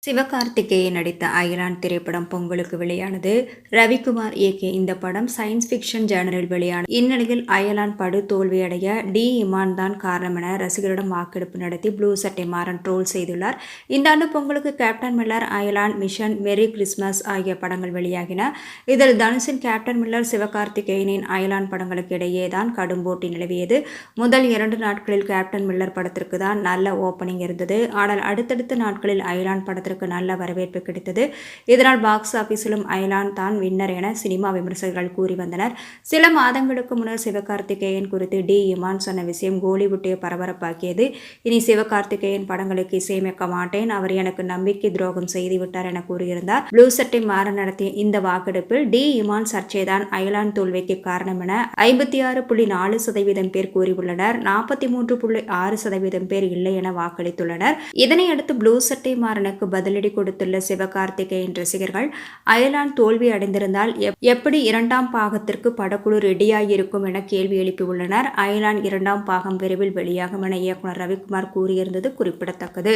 சிவகார்த்திகேயன் நடித்த அயலான் திரைப்படம் பொங்கலுக்கு வெளியானது. ரவிக்குமார் இயக்கிய இந்த படம் சயின்ஸ் ஃபிக்ஷன் ஜேனரில் வெளியானது. இந்நிலையில் அயலான் படு தோல்வியடைய டி. இமான் தான் காரணம் என ரசிகரிடம் வாக்கெடுப்பு நடத்தி ப்ளூ சட்டை மாறன் ட்ரோல் செய்துள்ளார். இந்த ஆண்டு பொங்கலுக்கு கேப்டன் மில்லர், அயலான், மிஷன், மெரி கிறிஸ்மஸ் ஆகிய படங்கள் வெளியாகின. இதில் தனுஷின் கேப்டன் மில்லர், சிவகார்த்திகேயனின் அயலான் படங்களுக்கு இடையே தான் கடும் போட்டி நிலவியது. முதல் 2 நாட்களில் கேப்டன் மில்லர் படத்திற்கு தான் நல்ல ஓப்பனிங் இருந்தது. ஆனால் அடுத்தடுத்த நாட்களில் அயலான் படத்திற்கு நல்ல வரவேற்பு கிடைத்தது. இதனால் பாக்ஸ் ஆபீஸிலும் அயலான் தான் வின்னர் என சினிமா விமர்சகர்கள் கூறி வந்தனர். சில மாதங்களுக்கு முன்னர் சிவகார்த்திகேயன் குறித்து டி. இமான் சொன்ன விஷயம் கோலிவுட்டை பரபரப்பாக்கியது. இனி சிவகார்த்திகேயன் படங்களுக்கு இசையமைக்க மாட்டேன், அவர் எனக்கு நம்பிக்கை துரோகம் செய்துவிட்டார் என கூறியிருந்தார். ப்ளூ சட்டை மாறன் நடத்திய இந்த வாக்கெடுப்பில் டி. இமான் சர்ச்சைதான் அயலான் தோல்விக்கு காரணம் என 56.4% பேர் கூறியுள்ளனர். 43.6% பேர் இல்லை என வாக்களித்துள்ளனர். இதனையடுத்து ப்ளூ சட்டை மாறனுக்கு பதிலடி கொடுத்துள்ள சிவகார்த்திகேயன் ரசிகர்கள், அயலான் தோல்வி அடைந்திருந்தால் எப்படி 2ஆம் பாகத்திற்கு படக்குழு ரெடியாகியிருக்கும் என கேள்வி எழுப்பியுள்ளனர். அயலான் 2ஆம் பாகம் விரைவில் வெளியாகும் என இயக்குனர் ரவிக்குமார் கூறியிருந்தது குறிப்பிடத்தக்கது.